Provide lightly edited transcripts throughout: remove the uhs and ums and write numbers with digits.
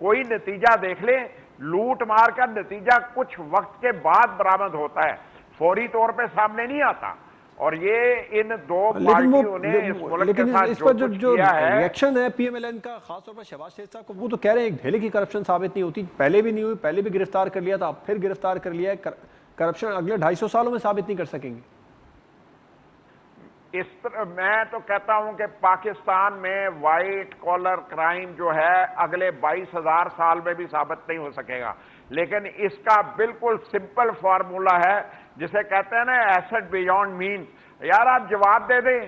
کوئی نتیجہ دیکھ لیں، لوٹ مار کا نتیجہ کچھ وقت کے بعد برآمد ہوتا ہے، فوری طور پہ سامنے نہیں آتا. اور یہ ان دو پارٹیوں نے اس ملک کے ساتھ جو کچھ کیا ہے. ریئیکشن ہے پی ایم ایل این کا خاص طور پر شہباز شریف صاحب کو، وہ تو کہہ رہے ہیں ایک ڈھیلے کی کرپشن ثابت نہیں ہوتی، پہلے بھی نہیں ہوئی، پہلے بھی گرفتار کر لیا تھا، اب پھر گرفتار کر لیا ہے، کرپشن اگلے 250 سالوں میں ثابت نہیں کر سکیں گے. اس طرح میں تو کہتا ہوں کہ پاکستان میں وائٹ کالر کرائم جو ہے اگلے 22,000 سال میں بھی ثابت نہیں ہو سکے گا. لیکن اس کا بالکل سمپل فارمولا ہے جسے کہتے ہیں نا ایسٹ بیونڈ مین. یار آپ جواب دے دیں،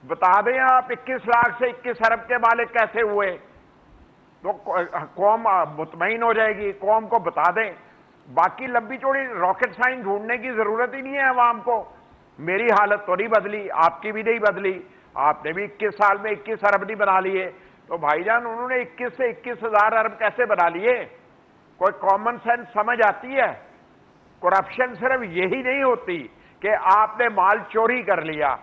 بتا دیں آپ 21 لاکھ سے 21 ارب کے مالک کیسے ہوئے، تو قوم مطمئن ہو جائے گی. قوم کو بتا دیں، باقی لمبی چوڑی راکٹ سائنس ڈھونڈنے کی ضرورت ہی نہیں ہے عوام کو. میری حالت تو نہیں بدلی، آپ کی بھی نہیں بدلی، آپ نے بھی 21 سال میں 21 ارب نہیں بنا لیے. تو بھائی جان انہوں نے 21 سے 21,000 ارب کیسے بنا لیے؟ کوئی کامن سینس سمجھ آتی ہے؟ کرپشن صرف یہی نہیں ہوتی کہ آپ نے مال چوری کر لیا،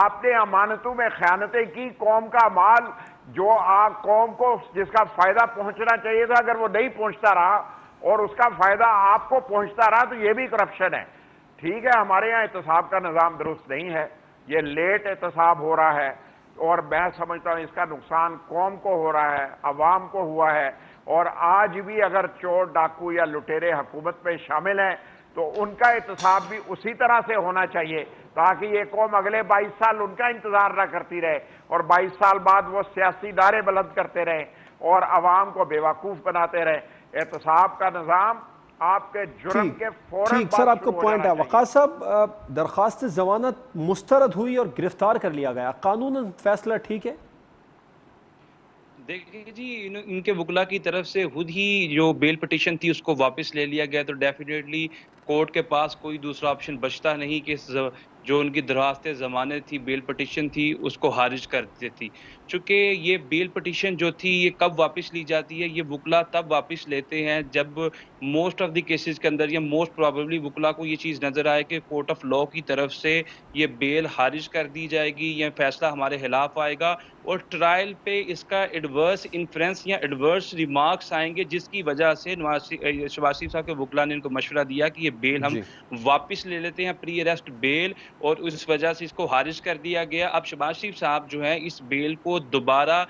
آپ نے امانتوں میں خیانتیں کی، قوم کا مال جو قوم کو جس کا فائدہ پہنچنا چاہیے تھا اگر وہ نہیں پہنچتا رہا اور اس کا فائدہ آپ کو پہنچتا رہا تو یہ بھی کرپشن ہے. ٹھیک ہے ہمارے یہاں احتساب کا نظام درست نہیں ہے، یہ لیٹ احتساب ہو رہا ہے، اور میں سمجھتا ہوں اس کا نقصان قوم کو ہو رہا ہے، عوام کو ہوا ہے. اور آج بھی اگر چور ڈاکو یا لٹیرے حکومت میں شامل ہیں تو ان کا احتساب بھی اسی طرح سے ہونا چاہیے تاکہ یہ قوم اگلے 22 سال ان کا انتظار نہ کرتی رہے اور 22 سال بعد وہ سیاسی نعرے بلند کرتے رہیں اور عوام کو بیوقوف بناتے رہے. احتساب کا نظام آپ کے جرم کے فوراً ٹھیک سر، آپ کو پوائنٹ ہے. وقاص صاحب، درخواست ضمانت مسترد ہوئی اور گرفتار کر لیا گیا، قانون فیصلہ ٹھیک ہے؟ دیکھیں جی، ان کے وکلا کی طرف سے خود ہی جو بیل پٹیشن تھی اس کو واپس لے لیا گیا، تو ڈیفینیٹلی کورٹ کے پاس کوئی دوسرا آپشن بچتا نہیں کہ جو ان کی درخواست ضمانت تھی، بیل پٹیشن تھی، اس کو خارج کر دیتی تھی. چونکہ یہ بیل پٹیشن جو تھی یہ کب واپس لی جاتی ہے، یہ وکلا تب واپس لیتے ہیں جب موسٹ آف دی کیسز کے اندر یا موسٹ پرابیبلی وکلا کو یہ چیز نظر آئے کہ کورٹ آف لاء کی طرف سے یہ بیل خارج کر دی جائے گی یا فیصلہ ہمارے خلاف آئے گا اور ٹرائل پہ اس کا ایڈورس انفرنس یا ایڈورس ریمارکس آئیں گے، جس کی وجہ سے شہباز شریف صاحب کے وکلا نے ان کو مشورہ دیا کہ یہ بیل ہم واپس لے لیتے ہیں، پری اریسٹ بیل، اور اس وجہ سے اس کو خارج کر دیا گیا. اب شہباز شریف صاحب جو ہے اس بیل کو دوبارہ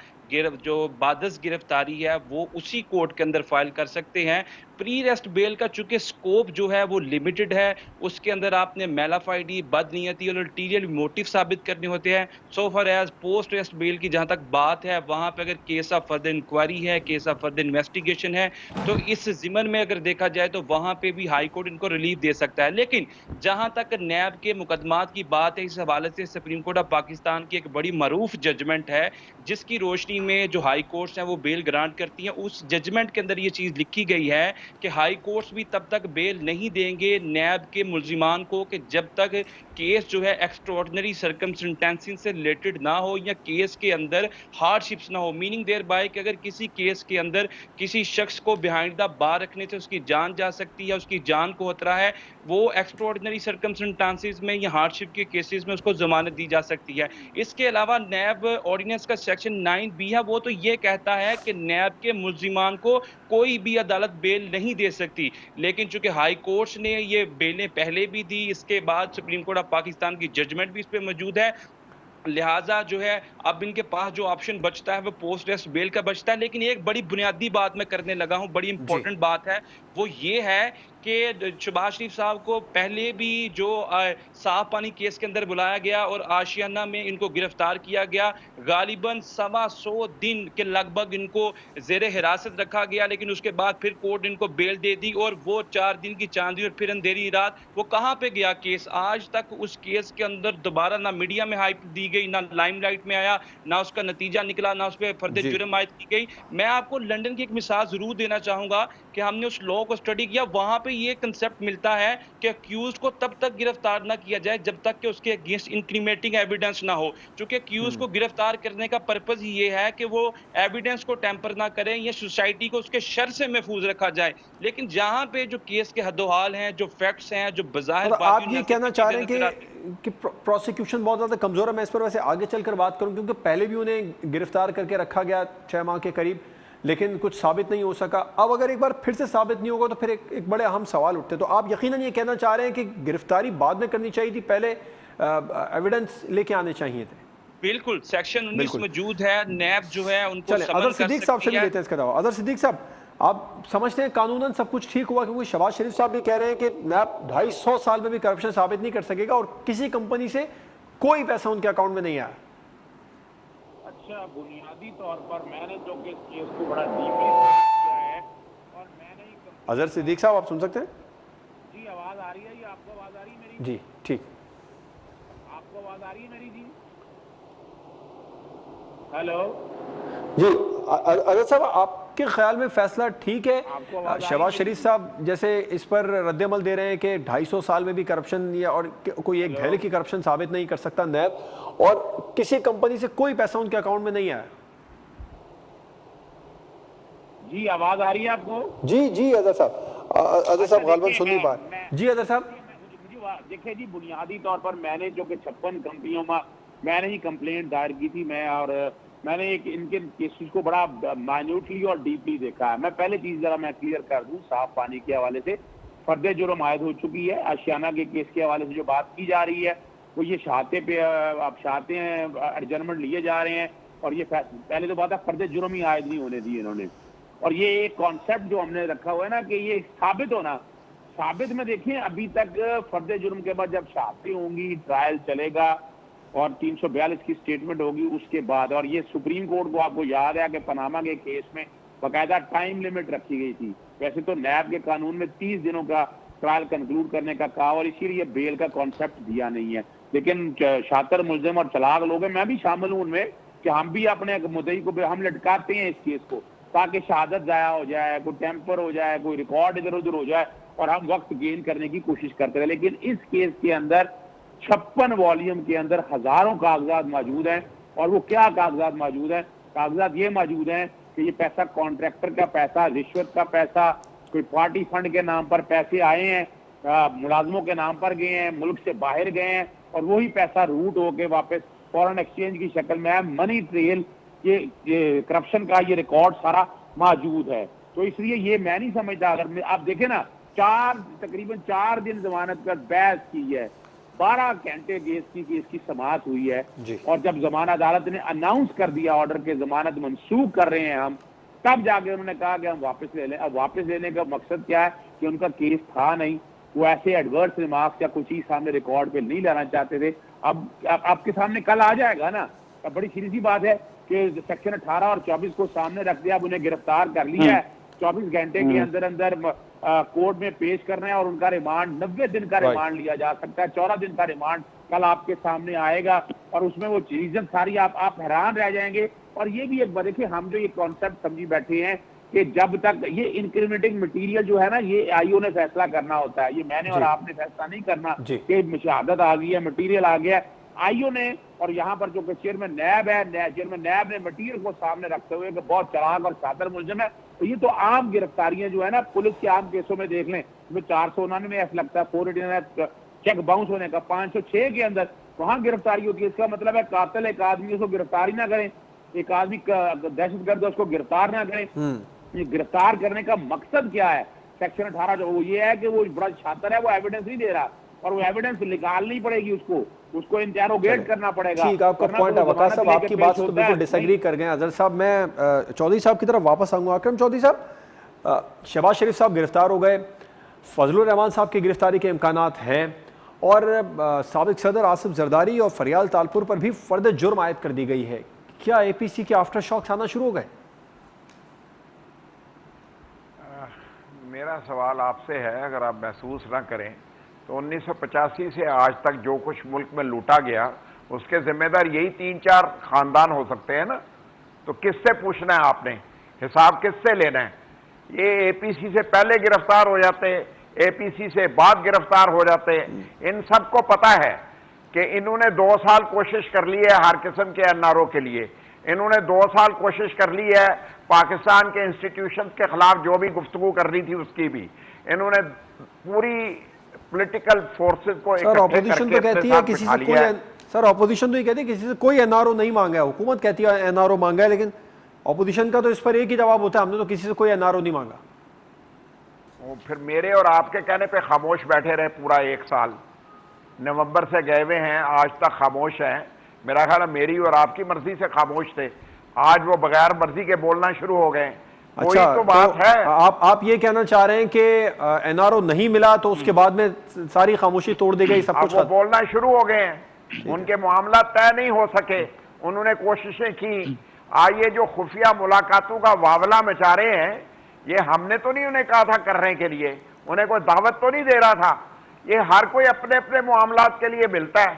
جو بادز گرفتاری ہے وہ اسی کورٹ کے اندر فائل کر سکتے ہیں. پری ریسٹ بیل کا چونکہ سکوپ جو ہے وہ لمیٹڈ ہے، اس کے اندر آپ نے میلافائڈی، بدنیتی اور الٹیریل موٹیو ثابت کرنے ہوتے ہیں. سو فار ایز پوسٹ ریسٹ بیل کی جہاں تک بات ہے، وہاں پہ اگر کیس آف فردر انکوائری ہے، کیس آف فردر انویسٹیگیشن ہے، تو اس ضمن میں اگر دیکھا جائے تو وہاں پہ بھی ہائی کورٹ ان کو ریلیف دے سکتا ہے. لیکن جہاں تک نیب کے مقدمات کی بات ہے، اس حوالے سے سپریم کورٹ آف پاکستان کی ایک بڑی معروف ججمنٹ ہے جس کی روشنی میں جو ہائی کورٹس ہیں وہ بیل گرانٹ کرتی ہیں. اس ججمنٹ کے اندر یہ چیز لکھی گئی ہے کہ ہائی کورٹس بھی تب تک بیل نہیں دیں گے نیب کے ملزمان کو کہ جب تک کیس جو ہے ایکسٹراڈنری سرکمسٹینسز سے ریلیٹڈ نہ ہو یا کیس کے اندر ہارڈ شپس نہ ہو. میننگ دیر بائی کہ اگر کسی کیس کے اندر کسی شخص کو بیہائنڈ دا بار رکھنے سے اس کی جان جا سکتی ہے، اس کی جان کو خطرہ ہے، وہ ایکسٹراڈنری سرکمسٹینسز میں یا ہارڈ شپ کے کیسز میں اس کو ضمانت دی جا سکتی ہے. اس کے علاوہ نیب آرڈیننس کا سیکشن 9B ہے، وہ تو یہ کہتا ہے کہ نیب کے ملزمان کو کوئی بھی عدالت بیل نہیں دے سکتی. لیکن چونکہ ہائی کورٹس نے یہ بیلیں پہلے بھی دی، اس کے بعد سپریم کورٹ آف پاکستان کی ججمنٹ بھی اس پہ موجود ہے، لہٰذا جو ہے اب ان کے پاس جو آپشن بچتا ہے وہ پوسٹ ریسٹ بیل کا بچتا ہے. لیکن ایک بڑی بنیادی بات میں کرنے لگا ہوں، بڑی امپورٹنٹ بات ہے، وہ یہ ہے کہ شہباز شریف صاحب کو پہلے بھی جو صاف پانی کیس کے اندر بلایا گیا اور آشیانہ میں ان کو گرفتار کیا گیا، غالباً 125 دن کے لگ بھگ ان کو زیر حراست رکھا گیا، لیکن اس کے بعد پھر کورٹ ان کو بیل دے دی اور وہ 4 دن کی چاندنی اور پھر اندھیری رات. وہ کہاں پہ گیا کیس؟ آج تک اس کیس کے اندر دوبارہ نہ میڈیا میں ہائپ دی گئی، نہ لائم لائٹ میں آیا، نہ اس کا نتیجہ نکلا، نہ اس پہ فردر جرم عائد کی گئی. میں آپ کو لندن کی ایک مثال ضرور دینا چاہوں گا کہ ہم نے اس لاء کو اسٹڈی کیا، وہاں پہ یہ کنسپٹ ملتا ہے کہ اکیوزڈ کو تب تک گرفتار نہ کیا جائے جب تک کہ اس کے اگینسٹ انکریمیٹنگ ایویڈنس نہ ہو. چونکہ اکیوزڈ کو گرفتار کرنے کا پرپز ہی یہ ہے کہ وہ ایویڈنس کو ٹیمپر نہ کریں یا سوسائٹی کو اس کے شر سے محفوظ رکھا جائے. لیکن جہاں پہ جو کیس کے حد و حال ہیں، جو فیکٹس ہیں، جو بظاہر آپ یہ کہنا چاہ رہے ہیں کہ پروسیکیوشن بہت زیادہ کمزور ہے. میں اس پر ویسے آگے چل کر بات کروں کیونکہ پہلے بھی انہیں گرفتار کر کے رکھا گیا 6 ماہ کے قریب، لیکن کچھ ثابت نہیں ہو سکا. اب اگر ایک بار پھر سے ثابت نہیں ہوگا تو پھر ایک بڑے اہم سوال اٹھتے. تو آپ یقیناً یہ کہنا چاہ رہے ہیں کہ گرفتاری بعد میں کرنی چاہیے تھی, پہلے ایویڈنس لے کے آنے چاہیے تھے. بالکل سیکشن 19 موجود ہے, نیب جو ہے ان کو چلیں اظہر صدیق صاحب سے بھی لیتے ہیں اس کا دعویٰ. اظہر صدیق صاحب, آپ سمجھتے ہیں قانوناً سب کچھ ٹھیک ہوا, کیونکہ شہباز شریف صاحب بھی کہہ رہے ہیں کہ نیب 250 سال میں بھی کرپشن ثابت نہیں کر سکے گا اور کسی کمپنی سے کوئی پیسہ ان کے اکاؤنٹ میں نہیں آیا. اچھا, بنیادی طور پر میں نے جو کہ اس کیس کو بڑا ڈیپلی کیا ہے اور میں نے اظہر صدیق صاحب آپ سن سکتے ہیں؟ جی آواز آ رہی ہے, یہ آپ کو آواز آ رہی ہے میری؟ جی ٹھیک, آپ کو آواز آ رہی ہے میری؟ جی ہیلو جی اظہر صاحب, آپ کے خیال میں فیصلہ ٹھیک ہے؟ شہباز شریف صاحب جیسے اس پر رد عمل دے رہے ہیں کہ 250 سال میں بھی کرپشن یا اور کوئی ایک دھیلے کی کرپشن ثابت نہیں کر سکتا نیب, اور کسی کمپنی سے کوئی پیسہ ان کے اکاؤنٹ میں نہیں آیا. جی آواز آ رہی ہے آپ کو؟ جی جی اظہر صاحب غالباً سن نہیں پا رہے. جی اظہر صاحب دیکھیں جی, بنیادی طور پر میں نے جو کہ 56 کمپنیوں میں نے ہی کمپلینٹ دائر کی تھی, میں نے ایک ان کے کیسز کو بڑا مائنیوٹلی اور ڈیپلی دیکھا ہے. میں پہلے چیز ذرا میں کلیئر کر دوں, صاف پانی کے حوالے سے فرد جرم عائد ہو چکی ہے. آشیانہ کے کیس کے حوالے سے جو بات کی جا رہی ہے وہ یہ شہادتیں پہ آپ شہادتیں ہیں ایڈجرمنٹ لیے جا رہے ہیں, اور یہ پہلے تو بات ہے فرد جرم ہی عائد نہیں ہونے دی انہوں نے. اور یہ ایک کانسیپٹ جو ہم نے رکھا ہوا ہے نا کہ یہ ثابت ہونا, ثابت میں دیکھیں ابھی تک فرد جرم کے بعد جب شہادتیں ہوں گی, ٹرائل چلے گا اور 342 کی سٹیٹمنٹ ہوگی اس کے بعد, اور یہ سپریم کورٹ کو آپ کو یاد ہے کہ پاناما کے کیس میں باقاعدہ ٹائم لیمٹ رکھی گئی تھی. ویسے تو نیب کے قانون میں 30 دنوں کا ٹرائل کنکلوڈ کرنے کا کہا, اور اسی لیے بیل کا کانسیپٹ دیا نہیں ہے. لیکن شاطر ملزم اور چلاک لوگ ہیں, میں بھی شامل ہوں ان میں, کہ ہم بھی اپنے مدعی کو ہم لٹکاتے ہیں اس کیس کو تاکہ شہادت ضائع ہو جائے, کوئی ٹیمپر ہو جائے, کوئی ریکارڈ ادھر ادھر ہو جائے, اور ہم وقت گین کرنے کی کوشش کرتے ہیں. لیکن اس کیس کے اندر 56 والیوم کے اندر ہزاروں کاغذات موجود ہیں, اور وہ کیا کاغذات موجود ہیں؟ کاغذات یہ موجود ہیں کہ یہ پیسہ کانٹریکٹر کا پیسہ, رشوت کا پیسہ, کوئی پارٹی فنڈ کے نام پر پیسے آئے ہیں, ملازموں کے نام پر گئے ہیں, ملک سے باہر گئے ہیں, اور وہی پیسہ روٹ ہو کے واپس فورن ایکسچینج کی شکل میں ہے. منی ٹریل, یہ کرپشن کا یہ ریکارڈ سارا موجود ہے. تو اس لیے یہ میں نہیں سمجھتا, اگر آپ دیکھیں نا تقریباً 4 دن ضمانت پر بحث کی ہے, 12 گھنٹے کیس کی سماعت ہوئی ہے, اور جب ضمانت عدالت نے اناؤنس کر دیا آرڈر کے ضمانت منسوخ کر رہے ہیں ہم, تب جا کے انہوں نے کہا کہ ہم واپس لے لیں. اب واپس لینے کا مقصد کیا ہے کہ ان کا کیس تھا نہیں, وہ ایسے ایڈورس ریمارکس یا کوئی چیز سامنے ریکارڈ پہ نہیں لانا چاہتے تھے. اب آپ کے سامنے کل آ جائے گا نا, بڑی سیدھی سی بات ہے کہ سیکشن 18 اور 24 کو سامنے رکھ دیا, اب انہیں گرفتار کر لیا ہے, 24 گھنٹے کے اندر اندر کورٹ میں پیش کرنا ہے, اور ان کا ریمانڈ 90 دن کا ریمانڈ لیا جا سکتا ہے. 14 دن کا ریمانڈ کل آپ کے سامنے آئے گا, اور اس میں وہ ریزن ساری آپ حیران رہ جائیں گے. اور یہ بھی ایک بات دیکھیں, ہم جو یہ کانسیپٹ سمجھی بیٹھے ہیں کہ جب تک یہ انکریمنٹنگ مٹیریل جو ہے نا, یہ آئی او نے فیصلہ کرنا ہوتا ہے, یہ میں نے اور آپ نے فیصلہ نہیں کرنا کہ شہادت آ گئی ہے, مٹیریل آ گیا. آئی او نے, اور یہاں پر جو کہ چیئرمین نیب ہے, چیئرمین نیب نے مٹیریل کو سامنے رکھتے ہوئے کہ بہت چلاک اور شاطر ملزم ہے. تو یہ تو عام گرفتاریاں جو ہے نا پولیس کے عام کیسوں میں دیکھ لیں, 499 ایف لگتا ہے, 489 چیک باؤنس ہونے کا, 506 کے اندر وہاں گرفتاری ہوتی ہے. اس کا مطلب ہے قاتل ایک آدمی اس کو گرفتاری نہ کریں, ایک آدمی دہشت گرد اس کو گرفتار نہ کریں. یہ گرفتار کرنے کا مقصد کیا ہے؟ سیکشن 18 جو وہ یہ ہے کہ وہ بڑا شاطر ہے, وہ ایویڈنس نہیں دے رہا, اور وہ ایویڈنس نکالنی پڑے گی, اس کو انٹروگیٹ کرنا پڑے گا. ٹھیک, آپ کا پوائنٹ ہے. وقاص صاحب آپ کی بات سے تو بالکل ڈس ایگری کر گئے. اظہر صاحب, میں چودھری صاحب کی طرف واپس آؤں گا. اکرم چودھری صاحب, شہباز شریف صاحب گرفتار ہو گئے, فضل الرحمان صاحب کی گرفتاری کے امکانات ہیں, اور سابق صدر آصف زرداری اور فریال تالپور پر بھی فرد جرم عائد کر دی گئی ہے. کیا اے پی سی کے آفٹر شاکس آنا شروع ہو گئے؟ میرا سوال آپ سے ہے, اگر آپ محسوس نہ کریں تو 1985 سے آج تک جو کچھ ملک میں لوٹا گیا اس کے ذمہ دار یہی 3-4 خاندان ہو سکتے ہیں نا. تو کس سے پوچھنا ہے آپ نے, حساب کس سے لینا ہے؟ یہ اے پی سی سے پہلے گرفتار ہو جاتے, اے پی سی سے بعد گرفتار ہو جاتے. ان سب کو پتا ہے کہ انہوں نے 2 سال کوشش کر لی ہے ہر قسم کے این آر او کے لیے, انہوں نے 2 سال کوشش کر لی ہے پاکستان کے انسٹیٹیوشنز کے خلاف جو بھی گفتگو کرنی تھی اس کی بھی. انہوں نے پوری پولیٹیکل فورسز کو اپوزیشن تو کہتی ہے کسی سے کوئی این آر او نہیں مانگا ہے, حکومت کہتی ہے این آر او مانگا ہے, لیکن اپوزیشن کا تو اس پر ایک ہی جواب ہوتا ہے, ہم نے تو کسی سے کوئی NRO نہیں مانگا. وہ پھر میرے اور آپ کے کہنے پہ خاموش بیٹھے رہے پورا 1 سال, نومبر سے گئے ہوئے ہیں, آج تک خاموش ہیں. میرا خیال ہے میری اور آپ کی مرضی سے خاموش تھے, آج وہ بغیر مرضی کے بولنا شروع ہو گئے. کوئی تو بات ہے. آپ یہ کہنا چاہ رہے ہیں کہ NRO نہیں ملا تو اس کے بعد میں ساری خاموشی توڑ دی گئی, سب کچھ وہ بولنا شروع ہو گئے ہیں. ان کے معاملات طے نہیں ہو سکے, انہوں نے کوششیں کی. آئیے جو خفیہ ملاقاتوں کا واولہ مچا رہے ہیں, یہ ہم نے تو نہیں انہیں کہا تھا کرنے کے لیے, انہیں کوئی دعوت تو نہیں دے رہا تھا. یہ ہر کوئی اپنے اپنے معاملات کے لیے ملتا ہے,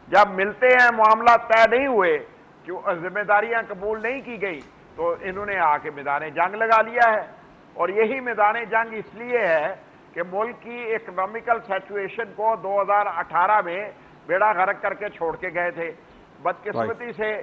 جب ملتے ہیں معاملات طے نہیں ہوئے, جو ذمہ داریاں قبول نہیں کی گئی, تو انہوں نے آ کے میدان جنگ لگا لیا ہے. اور یہی میدان جنگ اس لیے ہے کہ ملک کی اکنامیکل سیچویشن کو 2018 میں بیڑا غرق کر کے چھوڑ کے گئے تھے. بدقسمتی سے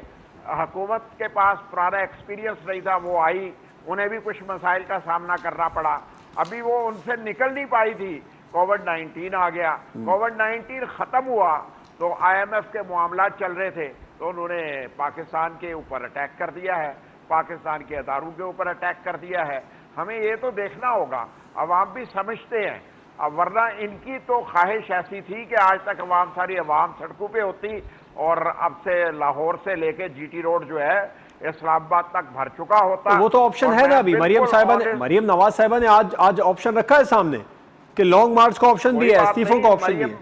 حکومت کے پاس پرانا ایکسپیرینس نہیں تھا, وہ آئی, انہیں بھی کچھ مسائل کا سامنا کرنا پڑا. ابھی وہ ان سے نکل نہیں پائی تھی, کووڈ-19 آ گیا. کووڈ-19 ختم ہوا تو IMF کے معاملات چل رہے تھے, تو انہوں نے پاکستان کے اوپر اٹیک کر دیا ہے, پاکستان کے اداروں کے اوپر اٹیک کر دیا ہے. ہمیں یہ تو دیکھنا ہوگا, عوام بھی سمجھتے ہیں. اب ورنہ ان کی تو خواہش ایسی تھی کہ آج تک ساری عوام سڑکوں پہ ہوتی, اور اب سے لاہور سے لے کے GT روڈ جو ہے اسلام آباد تک بھر چکا ہوتا. وہ تو آپشن ہے نا ابھی, مریم نواز صاحبہ نے آج آپشن رکھا ہے سامنے کہ لانگ مارچ کا آپشن بھی ہے, استعفوں کا آپشن بھی ہے.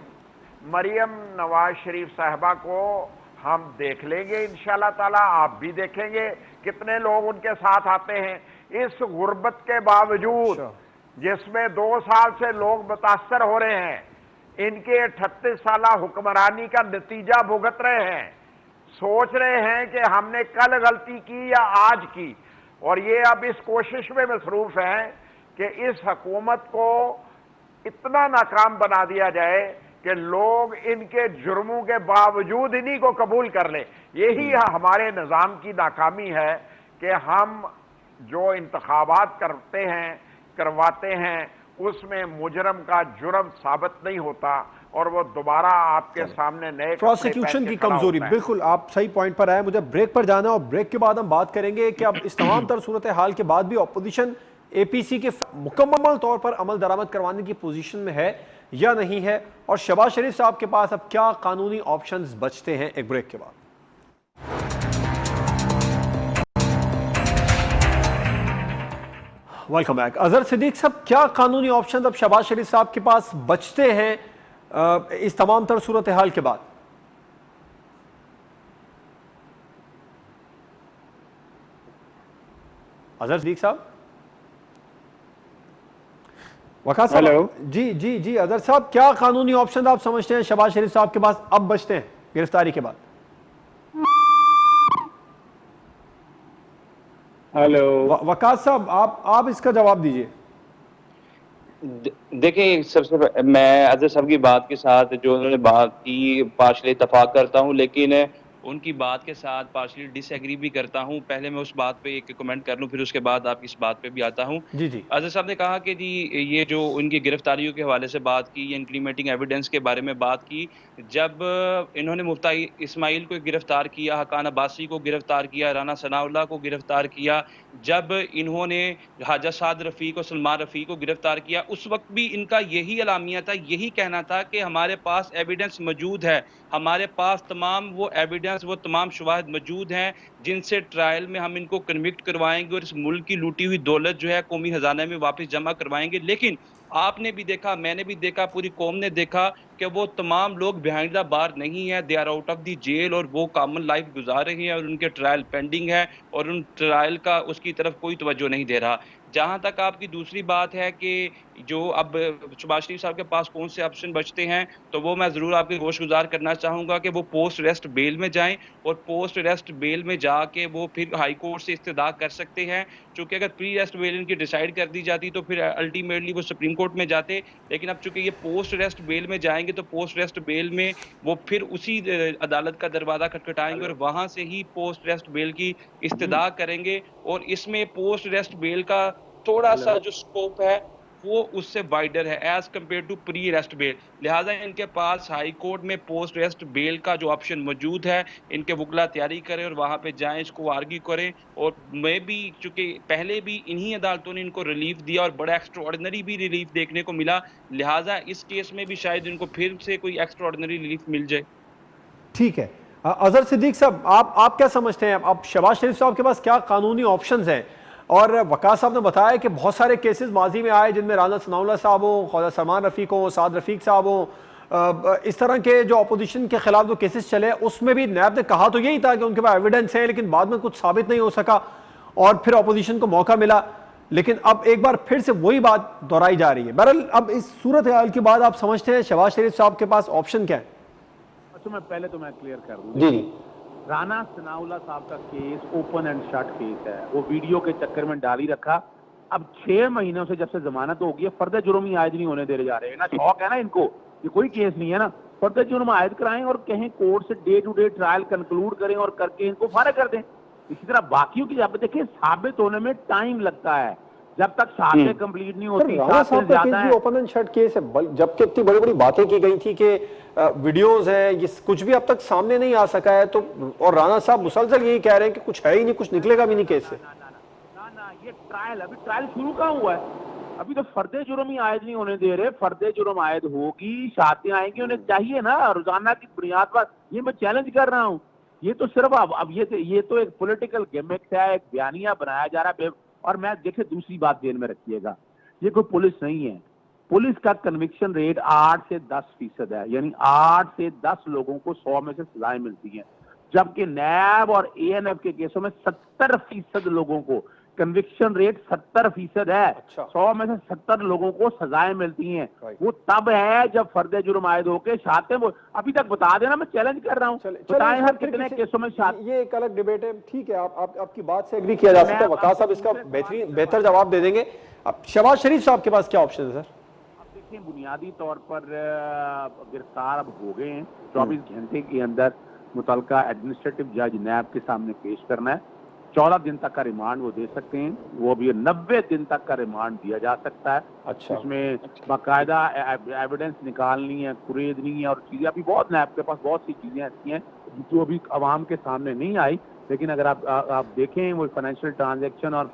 مریم نواز شریف صاحبہ کو ہم دیکھ لیں گے انشاءاللہ تعالی, آپ بھی دیکھیں گے کتنے لوگ ان کے ساتھ آتے ہیں. اس غربت کے باوجود جس میں 2 سال سے لوگ متاثر ہو رہے ہیں, ان کے 38 سالہ حکمرانی کا نتیجہ بھگت رہے ہیں, سوچ رہے ہیں کہ ہم نے کل غلطی کی یا آج کی, اور یہ اب اس کوشش میں مصروف ہیں کہ اس حکومت کو اتنا ناکام بنا دیا جائے کہ لوگ ان کے جرموں کے باوجود انہی کو قبول کر لیں. یہی ہمارے نظام کی ناکامی ہے کہ ہم جو انتخابات کرواتے ہیں اس میں مجرم کا جرم ثابت نہیں ہوتا, اور وہ دوبارہ آپ کے سامنے نئے پروسیکیوشن کی کمزوری. بالکل آپ صحیح پوائنٹ پر آئے. مجھے بریک پر جانا ہے, اور بریک کے بعد ہم بات کریں گے کہ اب اس تمام تر صورتحال کے بعد بھی اپوزیشن APC کے مکمل طور پر عمل درآمد کروانے کی پوزیشن میں ہے یا نہیں ہے, اور شہباز شریف صاحب کے پاس اب کیا قانونی آپشنز بچتے ہیں. ایک بریک کے بعد. Welcome back. اظہر صدیق صاحب, کیا قانونی آپشنز اب شہباز شریف صاحب کے پاس بچتے ہیں اس تمام تر صورتحال کے بعد؟ اظہر صدیق صاحب, وقاص صاحب. جی اظہر صاحب, کیا قانونی آپشن آپ سمجھتے ہیں شہباز شریف صاحب کے پاس اب بچتے ہیں گرفتاری کے بعد؟ ہیلو وقاص صاحب, آپ اس کا جواب دیجئے. دیکھیں, سب سے میں اظہر صاحب کی بات کے ساتھ جو انہوں نے بات کی پارشلی اتفاق کرتا ہوں, لیکن ان کی بات کے ساتھ پارشلی ڈس ایگری بھی کرتا ہوں. پہلے میں اس بات پہ ایک کمنٹ کر لوں, پھر اس کے بعد آپ اس بات پہ بھی آتا ہوں. جی اظہر صاحب نے کہا کہ جی یہ جو ان کی گرفتاریوں کے حوالے سے بات کی, انکریمنٹنگ ایویڈنس کے بارے میں بات کی, جب انہوں نے مفتی اسماعیل کو گرفتار کیا, حقان عباسی کو گرفتار کیا, رانا ثناء اللہ کو گرفتار کیا, جب انہوں نے حاجہ سعد رفیق اور سلمان رفیق کو گرفتار کیا, اس وقت بھی ان کا یہی اعلامیہ تھا, یہی کہنا تھا کہ ہمارے پاس ایویڈنس موجود ہے, ہمارے پاس تمام وہ ایویڈنس, وہ تمام شواہد موجود ہیں جن سے ٹرائل میں ہم ان کو کنوکٹ کروائیں گے اور اس ملک کی لوٹی ہوئی دولت جو ہے قومی خزانہ میں واپس جمع کروائیں گے. لیکن آپ نے بھی دیکھا, میں نے بھی دیکھا, پوری قوم نے دیکھا کہ وہ تمام لوگ بیہائنڈ دا بار نہیں ہیں, they are out of the jail, اور وہ کامن لائف گزار رہے ہیں, اور ان کے ٹرائل پینڈنگ ہے, اور ان ٹرائل کا اس کی طرف کوئی توجہ نہیں دے رہا. جہاں تک آپ کی دوسری بات ہے کہ جو اب شہباز شریف صاحب کے پاس کون سے آپشن بچتے ہیں, تو وہ میں ضرور آپ کی گوش گزار کرنا چاہوں گا کہ وہ پوسٹ ریسٹ بیل میں جائیں, اور پوسٹ ریسٹ بیل میں جا کے وہ پھر ہائی کورٹ سے استدعا کر سکتے ہیں, چونکہ اگر پری ریسٹ بیل ان کی ڈیسائیڈ کر دی جاتی تو پھر الٹیمیٹلی وہ سپریم کورٹ میں جاتے. لیکن اب چونکہ یہ پوسٹ ریسٹ بیل میں جائیں گے تو پوسٹ ریسٹ بیل میں وہ پھر اسی عدالت کا دروازہ کھٹکھٹائیں گے, اور وہاں سے ہی پوسٹ ریسٹ بیل کی استدعا کریں گے. اور اس میں پوسٹ ریسٹ بیل کا تھوڑا سا جو سکوپ ہے وہ اس سے وائڈر ہے as compared to pre arrest bail. لہٰذا ان کے پاس ہائی کورٹ میں پوسٹ اریسٹ بیل کا جو آپشن موجود ہے, ان کے وکلا تیاری کریں اور وہاں پہ جائیں, اس کو آرگی کریں. اور میں بھی چونکہ پہلے بھی انہی عدالتوں نے ان کو ریلیف دیا اور بڑا ایکسٹرا آرڈنری بھی ریلیف دیکھنے کو ملا, لہٰذا اس کیس میں بھی شاید ان کو پھر سے کوئی ایکسٹرا آرڈنری ریلیف مل جائے. ٹھیک ہے. اظہر صدیق صاحب, آپ کیا سمجھتے ہیں اب شہباز شریف صاحب کے پاس کیا قانونی آپشنز ہیں؟ اور وقاص صاحب نے بتایا کہ بہت سارے کیسز ماضی میں آئے جن میں رانا ثناء اللہ صاحب ہوں, خواجہ سلمان رفیق ہوں, سعد رفیق صاحب ہوں, اس طرح کے جو اپوزیشن کے خلاف جو کیسز چلے, اس میں بھی نیب نے کہا تو یہی تھا کہ ان کے پاس ایویڈنس ہے, لیکن بعد میں کچھ ثابت نہیں ہو سکا اور پھر اپوزیشن کو موقع ملا. لیکن اب ایک بار پھر سے وہی بات دہرائی جا رہی ہے. بہرحال اب اس صورتحال کے بعد آپ سمجھتے ہیں شہباز شریف صاحب کے پاس آپشن کیا ہے؟ میں پہلے تو میں کلیئر کر دوں. جی جی. رانا ثناء اللہ صاحب کا case open and shut case ہے, وہ ویڈیو کے چکر میں ڈال ہی رکھا. اب 6 مہینوں سے جب سے ضمانت ہوگی, فرد جرم ہی عائد نہیں ہونے دے جا رہے ہیں نا. شوق ہے نا ان کو, یہ کوئی کیس نہیں ہے نا. فرد جرم عائد کرائیں اور کہیں کورٹ سے day to day trial conclude کریں اور کر کے ان کو فارغ کر دیں. اسی طرح باقیوں کی جب دیکھیں ثابت ہونے میں ٹائم لگتا ہے, جب تک شاخیں کمپلیٹ نہیں ہوتی. رانا صاحب کا کیس بھی اوپن اینڈ شٹ کیس ہے, جبکہ اتنی بڑی بڑی باتیں کی گئی تھی کہ ویڈیوز ہیں, یہ کچھ بھی اب تک سامنے نہیں آ سکا ہے. تو اور رانا صاحب مسلسل یہی کہہ رہے ہیں کہ کچھ ہے ہی نہیں, کچھ نکلے گا بھی نہیں کیس سے. یہ ٹرائل, ابھی ٹرائل شروع کہاں ہوا ہے, ابھی تو فرد جرم ہی عائد نہیں ہونے دے رہے. فرد جرم عائد ہوگی, شاہدیں آئیں گی, انہیں چاہیے نا روزانہ کی بنیاد پر. یہ میں چیلنج کر رہا ہوں, یہ تو صرف اب یہ تو ایک پولیٹیکل گیمک ہے, ایک بیانیہ بنایا جا رہا ہے. اور میں دیکھیں دوسری بات ذہن میں رکھیے گا, یہ کوئی پولیس نہیں ہے. پولیس کا کنوکشن ریٹ 8 سے 10% ہے, یعنی 8 سے 10 لوگوں کو 100 میں سے سزائیں ملتی ہیں, جبکہ نیب اور اے این ایف کے کیسوں میں 70% لوگوں کو کنوکشن ریٹ 70% ہے. 100 میں سے 70 لوگوں کو سزائیں ملتی ہیں. وہ تب ہے جب فرد جرم عائد ہو کے شاہدیں, ابھی تک بتا دینا, میں چیلنج کر رہا ہوں, بتائیں ہر کتنے کیسوں میں شاہد. یہ ایک الگ ڈیبیٹ ہے, ٹھیک ہے, آپ کی بات سے ایگری کیا جا سکتا ہے. وقاص صاحب اس کا بہتر جواب دے دیں گے. اب شہباز شریف صاحب کے پاس کیا آپشن ہے سر؟ اب دیکھیں, بنیادی طور پر گرفتار اب ہو گئے ہیں. 24 گھنٹے کے اندر متعلقہ ایڈمنسٹریٹو جج نیب کے سامنے پیش کرنا ہے. 14 دن تک کا ریمانڈ وہ دے سکتے ہیں, وہ بھی 90 دن تک کا ریمانڈ دیا جا سکتا ہے. اچھا, اس میں باقاعدہ ایویڈنس نکالنی ہے, خریدنی ہے اور چیزیں. ابھی بہت نیب کے پاس بہت سی چیزیں ایسی ہیں جو ابھی عوام کے سامنے نہیں آئی, لیکن اگر آپ دیکھیں وہ فائنینشیل ٹرانزیکشن اور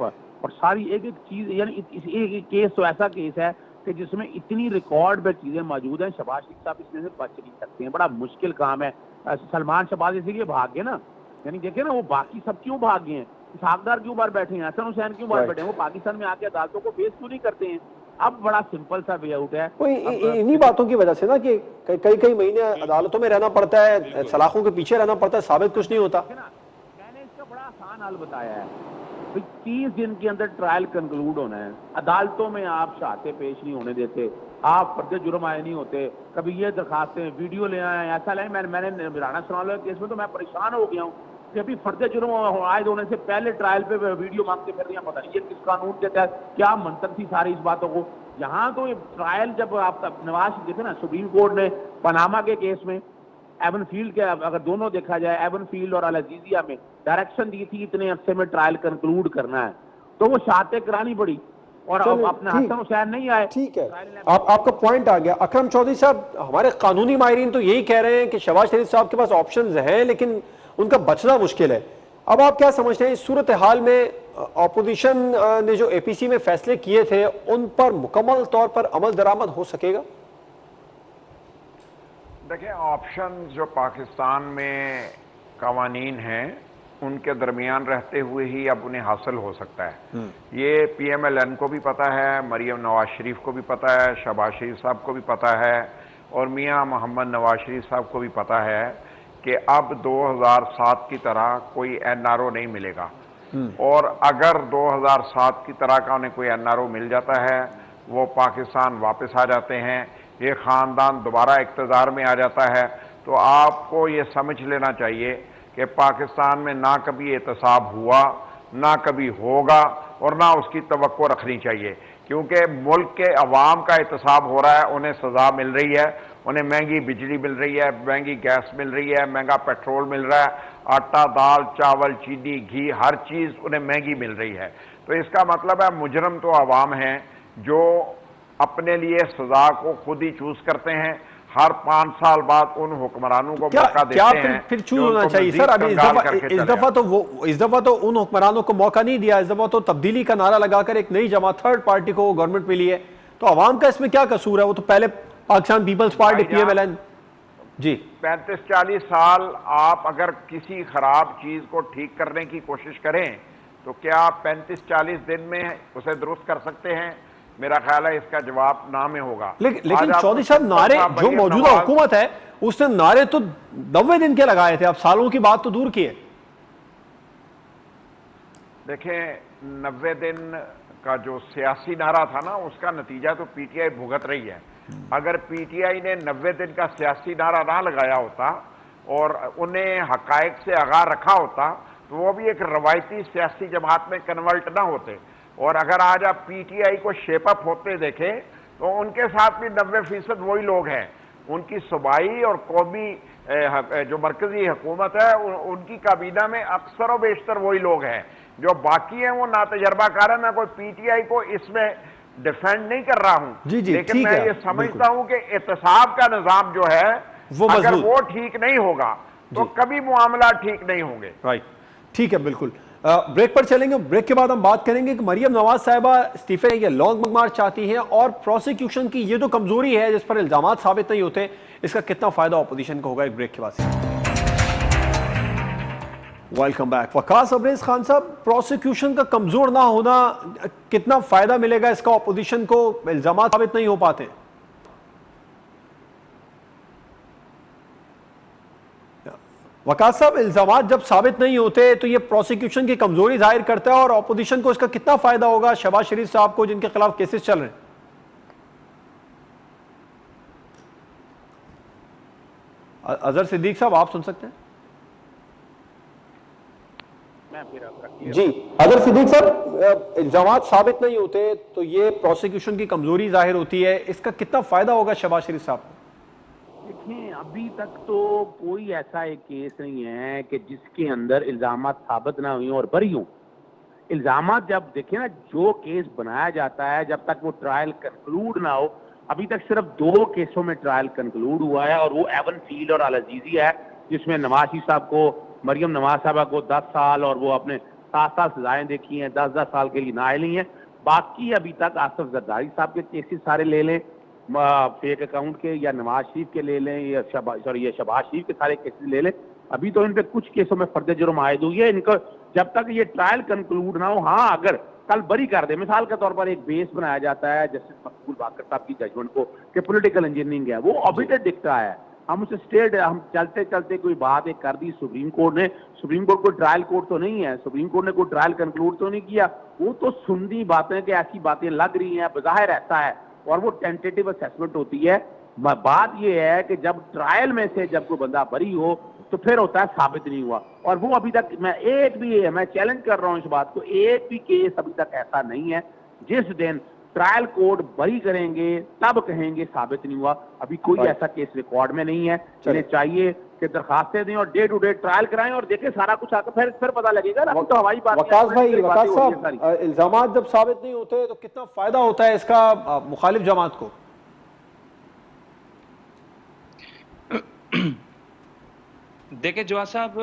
ساری ایک ایک چیز, یعنی ایک کیس تو ایسا کیس ہے کہ جس میں اتنی ریکارڈ پہ چیزیں موجود ہیں. شہباز شریف صاحب اس میں سے بچ نہیں سکتے ہیں, بڑا مشکل کام ہے. سلمان شہباز اسی لیے بھاگ گئے نا, یعنی دیکھیں نا, وہ باقی سب کیوں بھاگ گئے ہیں, اسحاق کیوں باہر بیٹھے ہیں, حسن حسین کیوں باہر بیٹھے ہیں, وہ پاکستان میں آ کے عدالتوں کو فیس کیوں نہیں کرتے ہیں. اب بڑا سمپل سا وے آؤٹ ہے. انہی باتوں کی وجہ سے نا کہ کئی مہینے عدالتوں میں رہنا پڑتا ہے, سلاخوں کے پیچھے رہنا پڑتا ہے, ثابت کچھ نہیں ہوتا. میں نے اس کا بڑا آسان حل بتایا ہے. 30 دن کے اندر ٹرائل کنکلوڈ ہونا ہے. عدالتوں میں آپ شہادتیں پیش نہیں ہونے دیتے, آپ فرد جرم عائد نہیں ہوتے. کبھی یہ درخواستیں ویڈیو لے آئے, ایسا لیں. میں نے رانا ثناء اللہ کیس میں تو میں پریشان ہو گیا ہوں کہ ابھی فرد جرم عائد ہونے سے پہلے ٹرائل پہ ویڈیو مانگتے پھر رہی ہیں. پتہ نہیں یہ کس قانون کے تحت کیا منطق تھی ساری اس باتوں کو. یہاں تو ٹرائل جب آپ نواز دیکھیں نا, سپریم کورٹ نے پاناما کے کیس میں ایون فیلڈ کے, اگر دونوں دیکھا جائے, ایون فیلڈ اور العزیزیہ میں ڈائریکشن دی تھی اتنے عرصے میں ٹرائل کنکلوڈ کرنا ہے, تو وہ شہادتیں کرانی پڑی اور اپنے حسن حسین نہیں آئے. ٹھیک ہے, آپ کا پوائنٹ آ گیا. اکرم چودھری صاحب, ہمارے قانونی ماہرین تو یہی کہہ رہے ہیں کہ شہباز شریف صاحب کے پاس آپشنز ہیں لیکن ان کا بچنا مشکل ہے. اب آپ کیا سمجھتے ہیں اس صورتحال میں اپوزیشن نے جو اے پی سی میں فیصلے کیے تھے ان پر مکمل طور پر عمل درآمد ہو سکے گا؟ دیکھیں, آپشن جو پاکستان میں قوانین ہیں ان کے درمیان رہتے ہوئے ہی اب انہیں حاصل ہو سکتا ہے. یہ پی ایم ایل این کو بھی پتہ ہے, مریم نواز شریف کو بھی پتہ ہے, شہباز شریف صاحب کو بھی پتہ ہے اور میاں محمد نواز شریف صاحب کو بھی پتہ ہے کہ اب 2007 کی طرح کوئی این آر او نہیں ملے گا. اور اگر 2007 کی طرح کا انہیں کوئی این آر او مل جاتا ہے, وہ پاکستان واپس آ جاتے ہیں, یہ خاندان دوبارہ اقتدار میں آ جاتا ہے, تو آپ کو یہ سمجھ لینا چاہیے کہ پاکستان میں نہ کبھی احتساب ہوا, نہ کبھی ہوگا اور نہ اس کی توقع رکھنی چاہیے, کیونکہ ملک کے عوام کا احتساب ہو رہا ہے. انہیں سزا مل رہی ہے, انہیں مہنگی بجلی مل رہی ہے, مہنگی گیس مل رہی ہے, مہنگا پیٹرول مل رہا ہے, آٹا دال چاول چینی گھی ہر چیز انہیں مہنگی مل رہی ہے. تو اس کا مطلب ہے مجرم تو عوام ہیں جو اپنے لیے سزا کو خود ہی چوز کرتے ہیں. ہر 5 سال بعد ان حکمرانوں کو موقع دیتے ہیں. پھر چوز ہونا چاہیے سر. ابھی اس دفعہ تو ان حکمرانوں کو موقع نہیں دیا, اس دفعہ تو تبدیلی کا نعرہ لگا کر ایک نئی جماعت تھرڈ پارٹی کو گورنمنٹ ملی ہے, تو عوام کا اس میں کیا قصور ہے؟ وہ تو پہلے Pakistan Peoples Party P M L N. جی 35-40 سال آپ اگر کسی خراب چیز کو ٹھیک کرنے کی کوشش کریں تو کیا آپ 35-40 دن میں اسے درست کر سکتے ہیں؟ میرا خیال ہے اس کا جواب نہ میں ہوگا. لیکن چودھری صاحب نعرے جو موجودہ حکومت ہے اس نے نعرے تو 90 دن کے لگائے تھے, اب سالوں کی بات تو دور کی ہے. دیکھیں 90 دن کا جو سیاسی نعرہ تھا نا, اس کا نتیجہ تو پی ٹی آئی بھگت رہی ہے. اگر پی ٹی آئی نے 90 دن کا سیاسی نعرہ نہ لگایا ہوتا اور انہیں حقائق سے آگاہ رکھا ہوتا تو وہ بھی ایک روایتی سیاسی جماعت میں کنورٹ نہ ہوتے. اور اگر آج آپ پی ٹی آئی کو شیپ اپ ہوتے دیکھیں تو ان کے ساتھ بھی 90% وہی لوگ ہیں. ان کی صوبائی اور قومی جو مرکزی حکومت ہے ان کی کابینہ میں اکثر و بیشتر وہی لوگ ہیں. جو باقی ہیں وہ ناتجربہ کار ہیں. میں کوئی پی ٹی آئی کو اس میں ڈیفینڈ نہیں کر رہا ہوں, لیکن میں یہ سمجھتا ہوں کہ احتساب کا نظام جو ہے اگر وہ ٹھیک نہیں ہوگا تو کبھی معاملات ٹھیک نہیں ہوں گے. رائٹ, ٹھیک ہے, بالکل. بریک پر چلیں گے, بریک کے بعد ہم بات کریں گے کہ مریم نواز صاحبہ استعفے یہ لانگ مارچ چاہتی ہیں اور پروسیکیوشن کی یہ تو کمزوری ہے جس پر الزامات ثابت نہیں ہوتے, اس کا کتنا فائدہ اپوزیشن کو ہوگا. ایک بریک کے بعد سے ویلکم بیک. وقاص ابریز خان صاحب, پروسیکیوشن کا کمزور نہ ہونا کتنا فائدہ ملے گا اس کا اپوزیشن کو؟ الزامات ثابت نہیں ہو پاتے. وقاص صاحب, الزامات جب ثابت نہیں ہوتے تو یہ پروسیکیوشن کی کمزوری ظاہر کرتا ہے, اور اپوزیشن کو اس کا کتنا فائدہ ہوگا شہباز شریف صاحب کو جن کے خلاف کیسز چل رہے ہیں؟ اظہر صدیق صاحب آپ سن سکتے ہیں؟ جی اظہر صدیق صاحب, الزامات ثابت نہیں ہوتے تو یہ پروسیکیوشن کی کمزوری ظاہر ہوتی ہے, اس کا کتنا فائدہ ہوگا شہباز شریف صاحب کو؟ دیکھیں ابھی تک تو کوئی ایسا ایک کیس نہیں ہے کہ جس کے اندر الزامات ثابت نہ ہوئیں اور بری ہوں. الزامات جب دیکھیں نا, جو کیس بنایا جاتا ہے جب تک وہ ٹرائل کنکلوڈ نہ ہو, ابھی تک صرف 2 کیسوں میں ٹرائل کنکلوڈ ہوا ہے, اور وہ ایون فیلڈ اور العزیزی ہے جس میں نواز شریف صاحب کو, مریم نواز صاحبہ کو 10 سال اور وہ اپنے 7 سال سزائیں دیکھی ہیں, 10 سال کے لیے نااہل ہیں. باقی ابھی تک آصف زرداری صاحب کے کیسز سارے لے لیں, فیک اکاؤنٹ کے, یا نواز شریف کے لے لیں, یا شہباز شریف کے سارے کیسز لے لیں. ابھی تو ان پہ کچھ کیسوں میں فرد جرم عائد ہوئی ہے. ان کو جب تک یہ ٹرائل کنکلوڈ نہ ہو, ہاں اگر کل بری کر دے, مثال کے طور پر ایک بیس بنایا جاتا ہے جسٹس مقبول باقر صاحب کی ججمنٹ کو کہ پولیٹیکل انجینئرنگ ہے, وہ آبیٹر دکھتا ہے, ہم اسے اسٹیٹ, ہم چلتے چلتے کوئی بات ایک کر دی سپریم کورٹ نے, سپریم کورٹ کوئی ٹرائل کورٹ تو نہیں ہے, سپریم کورٹ نے کوئی ٹرائل کنکلوڈ تو نہیں کیا, وہ تو سنتی باتیں کہ ایسی باتیں لگ رہی ہیں, بظاہر ایسا ہے, اور وہ ٹینٹیٹیو اسیسمنٹ ہوتی ہے. بات یہ ہے کہ جب ٹرائل میں سے جب کوئی بندہ بری ہو تو پھر ہوتا ہے ثابت نہیں ہوا, اور وہ ابھی تک میں چیلنج کر رہا ہوں اس بات کو, ایک بھی کیس ابھی تک ایسا نہیں ہے جس دن ٹرائل کورٹ بری کریں گے تب کہیں گے ثابت نہیں ہوا. ابھی کوئی ایسا کیس ریکارڈ میں نہیں ہے. انہیں چاہیے کہ درخواستیں دیں اور ڈے ٹو ڈے ٹرائل کرائیں اور دیکھیں سارا کچھ آ کر پھر پتہ لگے گا. تو ہوائی بات. وقاص بھائی, وقاص صاحب, الزامات جب ثابت نہیں ہوتے تو کتنا فائدہ ہوتا ہے اس کا مخالف جماعت کو؟ دیکھیں جواد صاحب,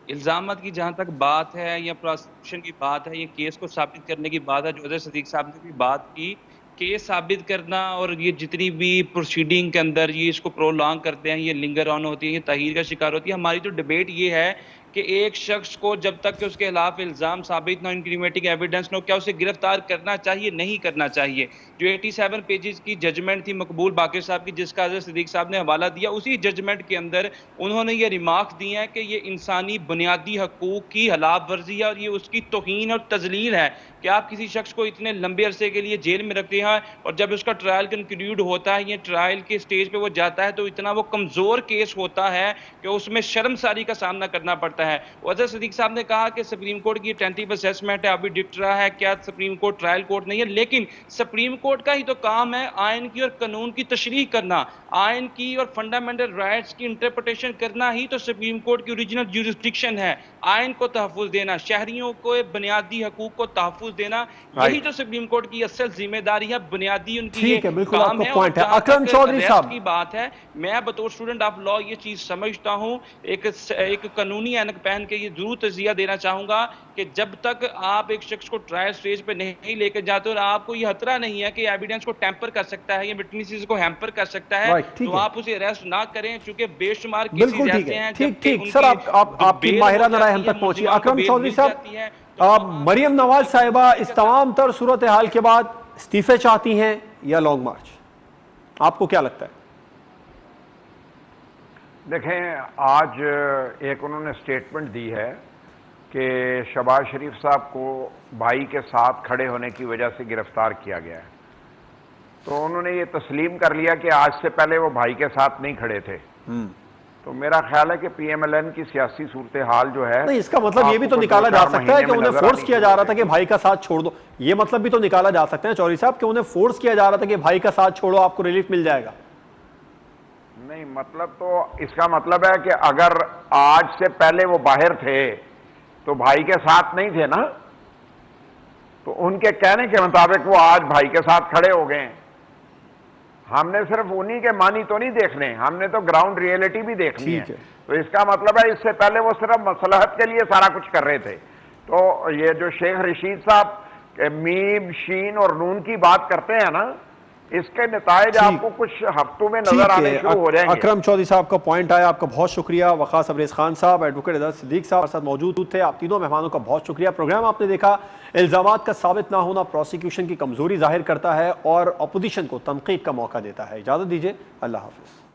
الزامات کی جہاں تک بات ہے یا پروسیکیوشن کی بات ہے, یہ کیس کو ثابت کرنے کی بات ہے, جو اظہر صدیق صاحب نے بھی بات کی, کیس ثابت کرنا اور یہ جتنی بھی پروسیڈنگ کے اندر یہ اس کو پرولانگ کرتے ہیں, یہ لنگر آن ہوتی ہے, یہ تاخیر کا شکار ہوتی ہے. ہماری تو ڈیبیٹ یہ ہے کہ ایک شخص کو جب تک کہ اس کے خلاف الزام ثابت نہ, انکریمیٹنگ ایویڈنس نہ, کیا اسے گرفتار کرنا چاہیے, نہیں کرنا چاہیے. جو 87 پیجز کی ججمنٹ تھی مقبول باقر صاحب کی, جس کا اظہر صدیق صاحب نے حوالہ دیا, اسی ججمنٹ کے اندر انہوں نے یہ ریمارکس دی ہیں کہ یہ انسانی بنیادی حقوق کی خلاف ورزی ہے اور یہ اس کی توہین اور تذلیل ہے کہ آپ کسی شخص کو اتنے لمبے عرصے کے لیے جیل میں رکھتے ہیں اور جب اس کا ٹرائل کنکلیوڈ ہوتا ہے, یہ ٹرائل کے سٹیج پہ وہ جاتا ہے, تو اتنا وہ کمزور کیس ہوتا ہے کہ اس میں شرمساری کا سامنا کرنا پڑتا ہے. اظہر صدیق صاحب نے کہا کہ سپریم کورٹ کی ٹینٹیو اسیسمنٹ ہے, ابھی ڈکٹ رہا ہے, کیا سپریم کورٹ ٹرائل کورٹ نہیں ہے, لیکن سپریم کورٹ کا ہی تو کام ہے آئین کی اور قانون کی تشریح کرنا, آئین کی اور فنڈامنٹل رائٹس کی انٹرپریٹیشن کرنا ہی تو سپریم کورٹ کی اوریجنل جیورسڈکشن ہے. آئین کو تحفظ دینا, شہریوں کو بنیادی حقوق کو تحفظ دینا, یہی جو سپریم کورٹ کی اصل ذمہ داری ہے, بنیادی ان کی یہ کام ہے. اور جہاں تک ریسٹ کی بات ہے, میں بطور اسٹوڈنٹ آف لا یہ چیز سمجھتا ہوں, ایک قانونی اینک پہن کے یہ ضرور تجزیہ دینا چاہوں گا کہ جب تک آپ ایک شخص کو ٹرائل سٹیج پہ نہیں لے کے جاتے اور آپ کو یہ خطرہ نہیں ہے کہ ایویڈنس کو ٹیمپر کر سکتا ہے یا وٹنسز کو ہیمپر کر سکتا ہے, تو آپ اسے اریسٹ نہ کریں, چونکہ بے شمار کیسز ایسے ہیں ٹھیک سر, آپ کی ماہرانہ رائے ہم تک پہنچی. اکرم چودھری صاحب, مریم نواز صاحبہ اس تمام تر صورتحال کے بعد استعفے چاہتی ہیں یا لانگ مارچ, آپ کو کیا لگتا ہے؟ دیکھیں, آج ایک انہوں نے سٹیٹمنٹ دی ہے کہ شہباز شریف صاحب کو بھائی کے ساتھ کھڑے ہونے کی وجہ سے گرفتار کیا گیا ہے, تو انہوں نے یہ تسلیم کر لیا کہ آج سے پہلے وہ بھائی کے ساتھ نہیں کھڑے تھے. تو میرا خیال ہے کہ پی ایم ایل این کی سیاسی صورتحال جو ہے, نہیں, اس کا مطلب یہ بھی تو نکالا جا سکتا ہے کہ انہیں فورس کیا جا رہا تھا کہ بھائی کا ساتھ چھوڑ دو, یہ مطلب بھی تو نکالا جا سکتا ہے چودھری صاحب کہ انہیں فورس کیا جا رہا تھا کہ بھائی کا ساتھ چھوڑو, آپ کو ریلیف مل جائے گا. نہیں, مطلب تو اس کا مطلب ہے کہ اگر آج سے پہلے وہ باہر تھے تو بھائی کے ساتھ نہیں تھے نا, تو ان کے کہنے کے مطابق وہ آج بھائی کے ساتھ کھڑے ہو گئے ہیں. ہم نے صرف انہی کے معنی تو نہیں دیکھنے, ہم نے تو گراؤنڈ ریئلٹی بھی دیکھنی ہے. تو اس کا مطلب ہے اس سے پہلے وہ صرف مصلحت کے لیے سارا کچھ کر رہے تھے. تو یہ جو شیخ رشید صاحب میم شین اور نون کی بات کرتے ہیں نا, اس کے نتائج آپ کو کچھ ہفتوں میں نظر آنے شروع ہو جائیں گے. اکرم چودھری صاحب کا پوائنٹ آیا, آپ کا بہت شکریہ. وقاص ابریز خان صاحب, ایڈوکیٹ عدل صدیق صاحب ہمارے ساتھ موجود تھے. آپ تینوں مہمانوں کا بہت شکریہ. پروگرام آپ نے دیکھا, الزامات کا ثابت نہ ہونا پروسیکیوشن کی کمزوری ظاہر کرتا ہے اور اپوزیشن کو تنقید کا موقع دیتا ہے. اجازت دیجیے, اللہ حافظ.